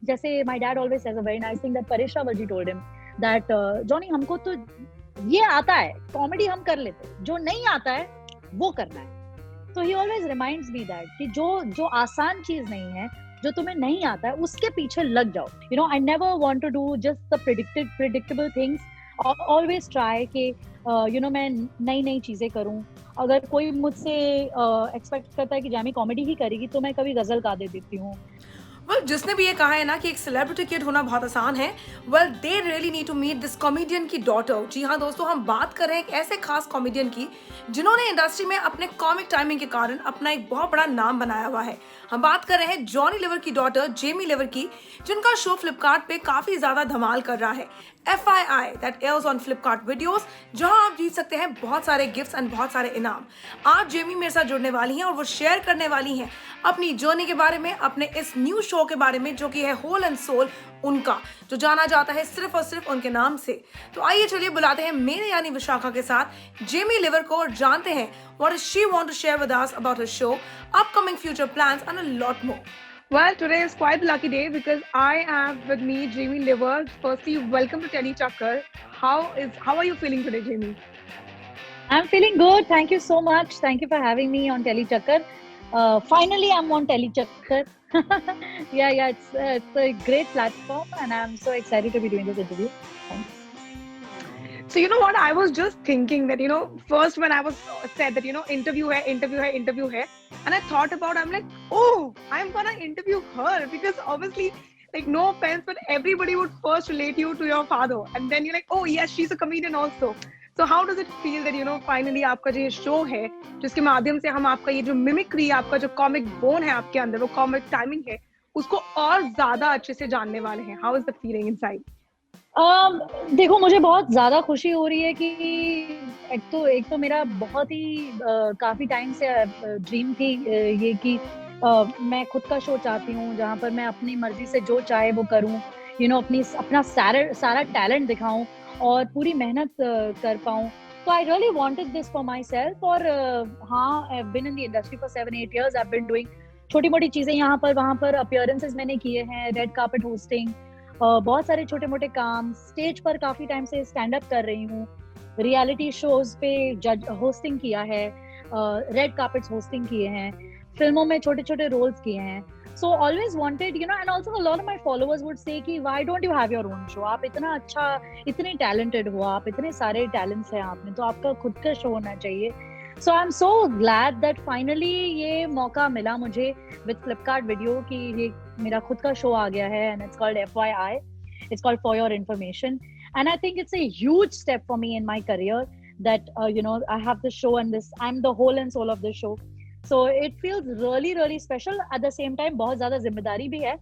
जैसे my dad always says a very nice thing that Paresh Rawal ji told him that Johnny हमको तो ये आता है, कॉमेडी हम कर लेते हैं, जो नहीं आता है वो करना है. So he always reminds me that कि जो आसान चीज नहीं है, जो तुम्हें नहीं आता है, उसके पीछे लग जाओ. You know, I never want to do just the predictable things. Always try कि you know मैं नई नई चीजें करूं. अगर कोई मुझसे एक्सपेक्ट करता है कि जैमी कॉमेडी ही करेगी, तो मैं कभी गजल गा दे देती हूँ. जिसने भी ये कहा है ना कि एक सेलिब्रिटी किड होना बहुत आसान है, they really need to meet this comedian की डॉटर. जी हाँ दोस्तों, हम बात कर रहे हैं एक ऐसे खास कॉमेडियन की जिन्होंने इंडस्ट्री में अपने कॉमिक टाइमिंग के कारण अपना एक बहुत बड़ा नाम बनाया हुआ है. हम बात कर रहे हैं जॉनी लीवर की डॉटर जेमी लीवर की, जिनका शो फ्लिपकार्ट पे काफी ज्यादा धमाल कर रहा है. FYI that airs on Flipkart Videos, जहां आप जीत सकते हैं बहुत सारे गिफ्ट्स एंड बहुत सारे इनाम. आज जेमी मेरे साथ जुड़ने वाली हैं और वो शेयर करने वाली हैं अपनी जर्नी के बारे में, अपने इस न्यू शो के बारे में जो कि है होल एंड सोल उनका, जो जाना जाता है सिर्फ और सिर्फ उनके नाम से. तो आइए चलिए बुलाते हैं मेरे यानी विशाखा के साथ जेमी लीवर को और जानते हैं what does she want to share with us about her show, upcoming future plans and a lot more. Well, today is quite a lucky day because I have with me Jamie Liver. Firstly, welcome to Telly Chakkar. How are you feeling today, Jamie? I'm feeling good. Thank you so much. Thank you for having me on Telly Chakkar. Finally, I'm on Telly Chakkar. yeah, it's a great platform, and I'm so excited to be doing this interview. Thanks. So you know what? I was just thinking that first when I was said that interview hai, and I thought about, I'm like, oh, I'm gonna interview her because obviously, like, no offense, but everybody would first relate you to your father, and then you're like, oh yes, she's a comedian also. So how does it feel that finally आपका जो ये show है, जिसके माध्यम से हम आपका ये जो मिमिक्री, आपका जो कॉमिक बोन है आपके अंदर, वो कॉमिक टाइमिंग है, उसको और ज्यादा अच्छे से जानने वाले हैं. How is the feeling inside? देखो, मुझे बहुत ज्यादा खुशी हो रही है कि एक तो मेरा बहुत ही काफी टाइम से ड्रीम थी ये कि मैं खुद का शो चाहती हूँ जहाँ पर मैं अपनी मर्जी से जो चाहे वो करूँ, अपना सारा टैलेंट दिखाऊं और पूरी मेहनत कर पाऊं. तो I really wanted this for myself. और हाँ, I have been in the industry for 7-8 years. I have been doing छोटी मोटी चीजें यहाँ पर वहाँ पर, अपीयरेंसेस मैंने किए हैं, रेड कार्पेट होस्टिंग, बहुत सारे छोटे मोटे काम, स्टेज पर काफी टाइम से स्टैंड अप कर रही हूँ, रियलिटी शोज पे जज होस्टिंग किया है, रेड कार्पेट्स होस्टिंग किए हैं, फिल्मों में छोटे छोटे रोल्स किए हैं. So always wanted, and also a lot of my followers would say कि why don't you have your own show? आप इतना अच्छा, इतने talented हो, आप इतने सारे talents हैं आप में, तो आपका खुद का show होना चाहिए. So I'm so glad that finally ये मौका मिला मुझे with Flipkart Video कि ये मेरा खुद का show आ गया है, and it's called FYI. It's called For Your Information. And I think it's a huge step for me in my career that, I have this show and I'm the whole and soul of the show. So it feels really, really special. At the same time, बहुत ज़्यादा जिम्मेदारी भी है,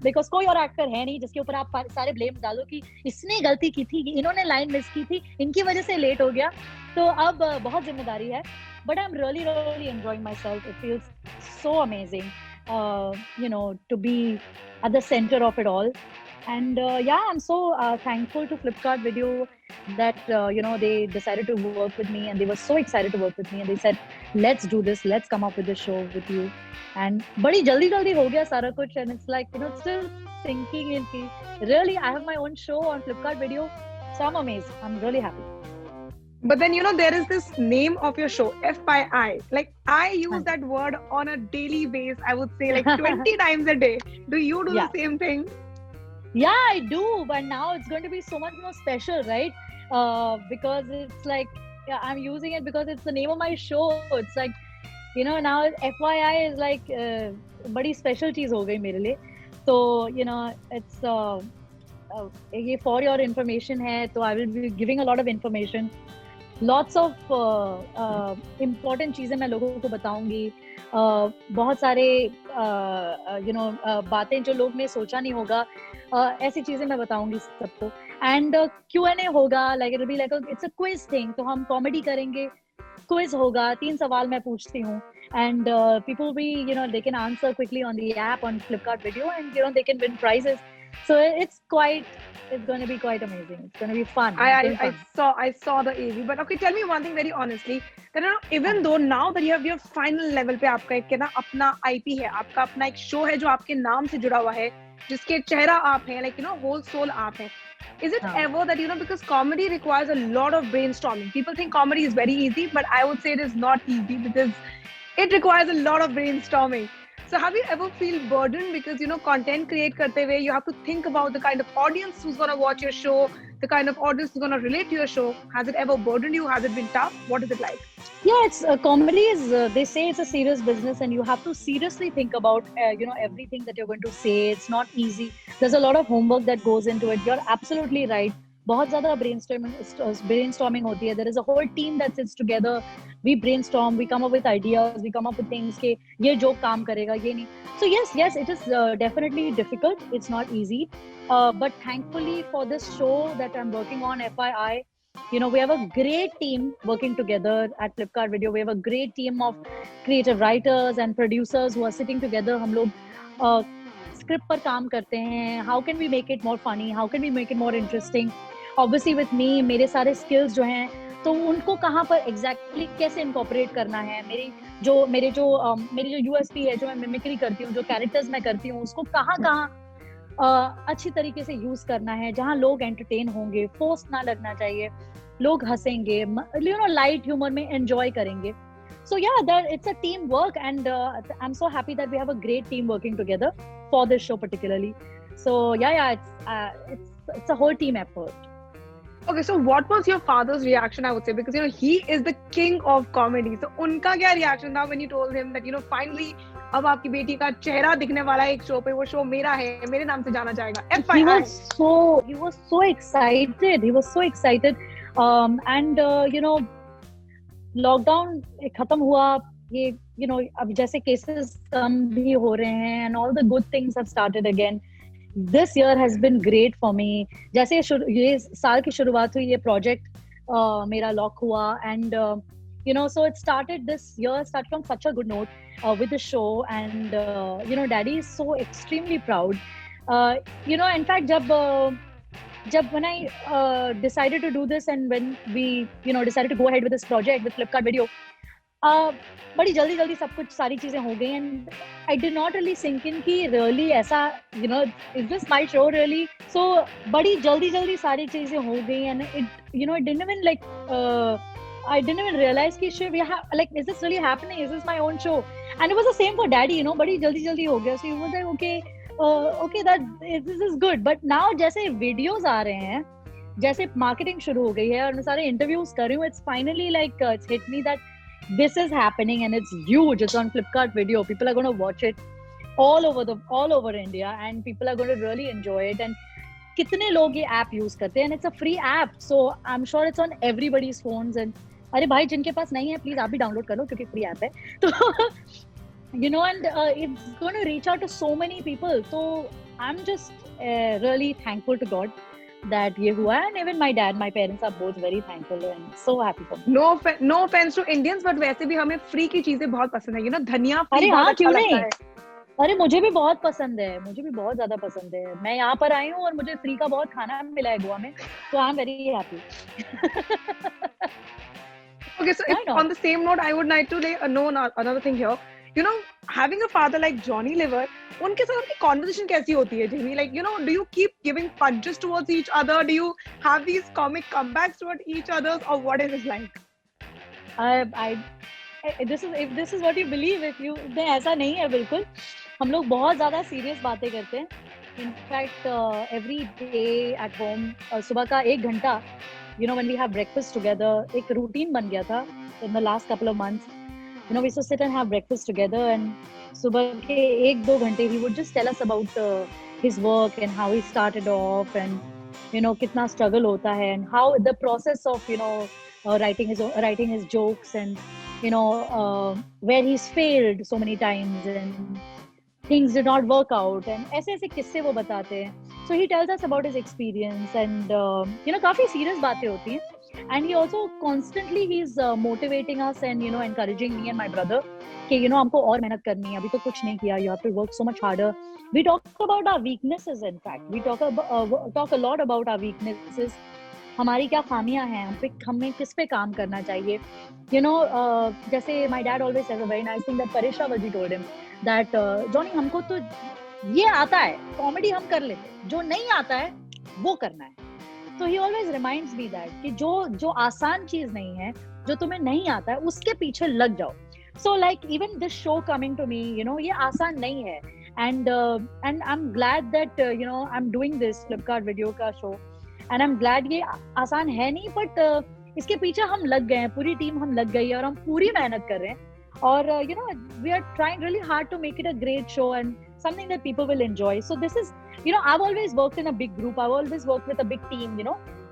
because कोई और actor है नहीं जिसके ऊपर आप सारे ब्लेम्स डालो कि इसने गलती की थी, इन्होंने लाइन मिस की थी, इनकी वजह से लेट हो गया. तो अब बहुत जिम्मेदारी है. But I'm really, really enjoying myself. It feels so amazing, to be at the center of it all. And I'm so thankful to Flipkart Video that they decided to work with me, and they were so excited to work with me, and they said, let's do this, let's come up with this show with you. And badi jaldi ho gaya sara kuch, and it's like, still thinking in ki really I have my own show on Flipkart Video. So I'm amazed. I'm really happy. But then there is this name of your show, FYI. Like, I use that word on a daily basis, I would say like 20 times a day. Do you do the same thing? Yeah, I do, but now it's going to be so much more special, right? Because it's like, I'm using it because it's the name of my show. It's like, now FYI is like badi special cheez ho gayi mere liye. So, it's ye for your information hai, so I will be giving a lot of information. Lots of important चीजें मैं लोगों को बताऊंगी, बहुत सारे बातें जो लोग ने सोचा नहीं होगा, ऐसी चीजें मैं बताऊंगी सबको. एंड Q&A होगा, like it'll be like it's a quiz thing. तो हम कॉमेडी करेंगे, क्विज होगा, 3 सवाल मैं पूछती हूँ, and people will be, they can answer quickly on the app on Flipkart Video, and they can win prizes. So it's going to be quite amazing. It's going to be fun. I saw the AV. But okay, tell me one thing very honestly. That even though now that you have your final level पे आपका एक अपना IP है, आपका अपना एक show है जो आपके नाम से जुड़ा हुआ है, जिसके चेहरा आप हैं, like, you know, whole soul आप हैं. Is it हाँ. ever that, you know, because comedy requires a lot of brainstorming. People think comedy is very easy, but I would say it is not easy because it requires a lot of brainstorming. So have you ever feel burdened because, you know, content create karte hue, you have to think about the kind of audience who's going to watch your show, the kind of audience who's going to relate to your show. Has it ever burdened you? Has it been tough? What is it like? Yeah, it's comedy is they say it's a serious business and you have to seriously think about you know, everything that you're going to say. It's not easy. There's a lot of homework that goes into it. You're absolutely right. बहुत ज़्यादा brainstorming होती है. There is a whole team that sits together. We brainstorm, we come up with ideas, we come up with things कि ये joke काम करेगा, ये नहीं. So yes, it is definitely difficult. It's not easy. But thankfully for this show that I'm working on, FYI, you know, we have a great team working together at Flipkart Video. We have a great team of creative writers and producers who are sitting together. हम लोग script पर काम करते हैं. How can we make it more funny? How can we make it more interesting? Obviously with me, मेरे सारे skills जो हैं, तो उनको कहाँ पर exactly कैसे incorporate करना है. मेरी जो USP है, जो मैं mimicry करती हूँ, जो characters मैं करती हूँ, उसको कहाँ अच्छी तरीके से यूज करना है, जहाँ लोग एंटरटेन होंगे, फोर्स ना लगना चाहिए, लोग हंसेंगे, यू नो, लाइट ह्यूमर में एंजॉय करेंगे. So yeah, it's a team work, and I'm so happy that we have a great team working together for this show particularly. So yeah, it's a whole team effort. Okay, so what was your father's reaction, I would say, because, you know, he is the king of comedy. So उनका क्या reaction था when you told him that, you know, finally अब आपकी बेटी का चेहरा दिखने वाला है एक शो पे, वो शो मेरा है, मेरे नाम से जाना जाएगा. FYI. He was so excited. He was so excited. And you know, lockdown खत्म हुआ, ये, you know, अब जैसे cases कम भी हो रहे हैं, and all the good things have started again. This year has been great for me. जैसे ये साल की शुरुआत हुई, ये project मेरा lock हुआ, and you know, so it started, this year started on such a good note with the show, and you know, Daddy is so extremely proud. You know, in fact, when I decided to do this, and when we, you know, decided to go ahead with this project with Flipkart Video, बड़ी जल्दी सब कुछ सारी चीजें हो गई, and I did not really sink in कि really ऐसा, you know, is this my show really? So बड़ी जल्दी सारी चीजें हो गई, and it, you know, it didn't even like I didn't even realize कि should we have, like, is this really happening? Is this my own show? And it was the same for Daddy, you know, बड़ी जल्दी हो गया. So he was like, okay, that this is good. But now जैसे videos आ रहे हैं, जैसे marketing शुरू हो गई है, और मैं सारे interviews कर रही हूँ, it's finally like it's hit me that this is happening, and it's huge. It's on Flipkart Video. People are going to watch it all over India, and people are going to really enjoy it. And कितने लोग ये app use करते हैं, and it's a free app, so I'm sure it's on everybody's phones. And अरे भाई, जिनके पास नहीं है, please आप भी download कर लो, क्योंकि free app है. तो you know, and it's going to reach out to so many people. So I'm just really thankful to God that ये हुआ, and even my dad, my parents are both very thankful and so happy for me. No offense to Indians, but वैसे भी हमें free की चीजें बहुत पसंद है, you know, धनिया free अरे बहुत हाँ, अच्छा क्यों लगता नहीं? है. अरे मुझे भी बहुत पसंद है, मुझे भी बहुत ज्यादा पसंद है. मैं यहाँ पर आई हूँ और मुझे फ्री का बहुत खाना मिला है गोवा में, तो I am very happy. Okay, so on the same note, I would like to know another thing here. You know, having a father like Johnny Lever, उनके साथ आपकी conversation कैसी होती है, Jamie? Like, you know, do you keep giving punches towards each other? Do you have these comic comebacks towards each other, or what is it like? If this is what you believe, if you, नहीं, ऐसा नहीं है बिल्कुल. हम लोग बहुत ज्यादा serious बातें करते हैं. In fact every day at home सुबह का 1 घंटा, you know, when we have breakfast together, एक रूटीन बन गया था in the last couple of months. You know, we used to sit and have breakfast together, and सुबह के 1-2 घंटे he would just tell us about his work and how he started off, and you know, कितना struggle होता है, and how the process of, you know, writing his jokes, and you know, where he's failed so many times and things did not work out, and ऐसे किस्से वो बताते हैं. So he tells us about his experience, and you know, काफी serious बातें होती हैं. And he also constantly he's motivating us and, you know, encouraging me and my brother कि, you know, हमको और मेहनत करनी है, अभी तो कुछ नहीं किया, you have to work so much harder. We talk about our weaknesses. In fact, we talk a lot about our weaknesses. हमारी क्या खामियां हैं, हमें किस पे काम करना चाहिए. You know, जैसे my dad always says a very nice thing that Paresh Rawalji told him that Johnny, हमको तो ये आता है, कॉमेडी हम कर लेते हैं, जो नहीं आता है वो करना है. So he always reminds me that कि जो आसान चीज नहीं है, जो तुम्हें नहीं आता है, उसके पीछे लग जाओ. So like even this show coming to me, you know, ये आसान नहीं है. And I'm glad that I'm doing this Flipkart video का show. And I'm glad ये आसान है नहीं, but इसके पीछे हम लग गए हैं, पूरी टीम हम लग गई है और हम पूरी मेहनत कर रहे हैं. और we are trying really hard to make it a great show and something that people will enjoy. So this is, I've always worked in a big group. I've always worked with a big team,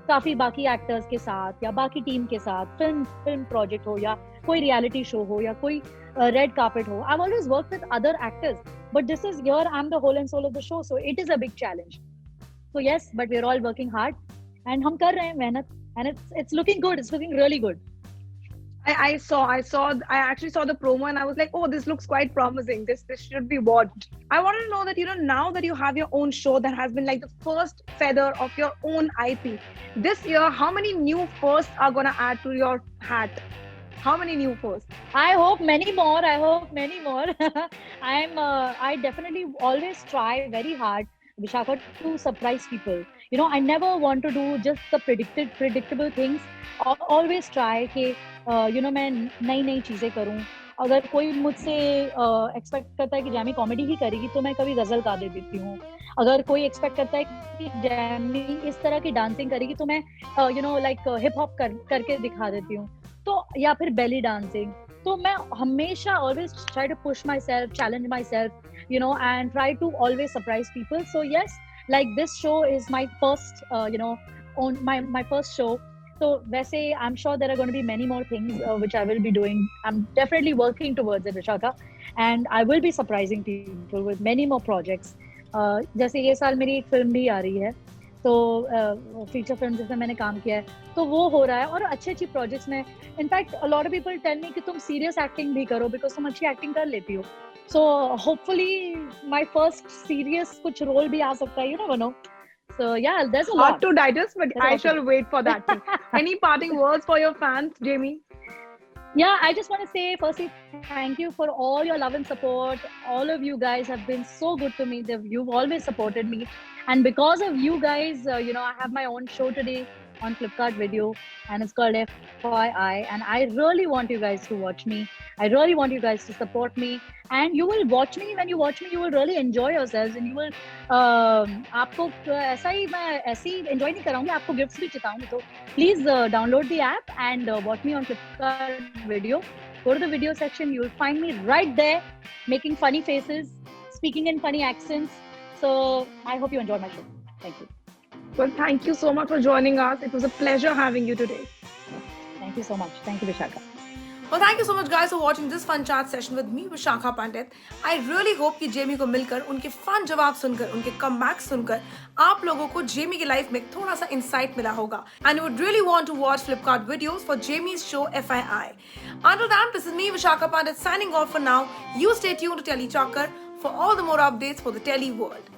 काफी बाकी actors के साथ या बाकी team के साथ, film project हो या कोई रियलिटी शो हो या कोई रेड कार्पेट हो. I've always worked with other actors, but this is here I'm the whole and soul of the show, so it is a big challenge. So yes, but we're all working hard and हम कर रहे हैं मेहनत, and it's looking good. It's looking really good. I actually saw the promo and I was like, oh, this looks quite promising. This should be watched. I want to know that, now that you have your own show that has been like the first feather of your own IP, this year, how many new firsts are going to add to your hat? How many new firsts? I hope many more. I definitely always try very hard, Vishakha, to surprise people. I never want to do just the predictable things. I always try कि मैं नई चीजें करूं. अगर कोई मुझसे expect करता है कि जैमी कॉमेडी ही करेगी, तो मैं कभी गजल गा देती हूँ. अगर कोई एक्सपेक्ट करता है कि जैमी इस तरह की डांसिंग करेगी, तो मैं हिप हॉप करके दिखा देती हूँ. तो या फिर बेली डांसिंग. तो मैं हमेशा always try to push myself, challenge myself, and try to always surprise people. So yes, like this show is my first, on my first show. So वैसे I'm sure there are going to be many more things which I will be doing. I'm definitely working towards it, Vishakha, and I will be surprising people with many more projects. जैसे ये साल मेरी एक film भी आ रही है, तो feature film जिसमें मैंने काम किया है, तो वो हो रहा है. और अच्छी प्रोजेक्ट्स में, in fact a lot of people tell me कि तुम सीरियस एक्टिंग भी करो because तुम अच्छी एक्टिंग कर लेती हो. So hopefully my first serious कुछ रोल भी आ सकता है, you never know. So yeah, there's a lot. Hard to digest, but I shall wait for that thing. Any parting words for your fans, Jamie? Yeah, I just want to say firstly, thank you for all your love and support. All of you guys have been so good to me. You've always supported me. And because of you guys, I have my own show today on Flipkart Video, and it's called FYI. And I really want you guys to watch me. I really want you guys to support me. And you will watch me. When you watch me, you will really enjoy yourselves. And you will, आपको ऐसा ही मैं ऐसे ही enjoy नहीं कराऊंगी, आपको gifts भी चिताऊंगी. So please download the app and watch me on Flipkart Video. Go to the video section. You will find me right there, making funny faces, speaking in funny accents. So I hope you enjoyed my show. Thank you. Well, thank you so much for joining us. It was a pleasure having you today. Thank you so much. Thank you, Vishakha. Well, thank you so much guys for watching this fun chat session with me, Vishakha Pandit. I really hope कि Jamie को मिलकर, उनके fun जवाब सुनकर, उनके comeback सुनकर आप लोगों को जेमी की लाइफ में थोड़ा सा इंसाइट मिला होगा. And you would really want to watch Flipkart videos for Jamie's show FII. Until then, this is me, Vishakha Pandit, signing off for now. You stay tuned to Telly Chakkar for all the more updates for the Telly world.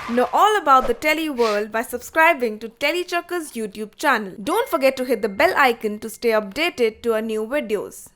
Know all about the Telly world by subscribing to Telly Chakkar's YouTube channel. Don't forget to hit the bell icon to stay updated to our new videos.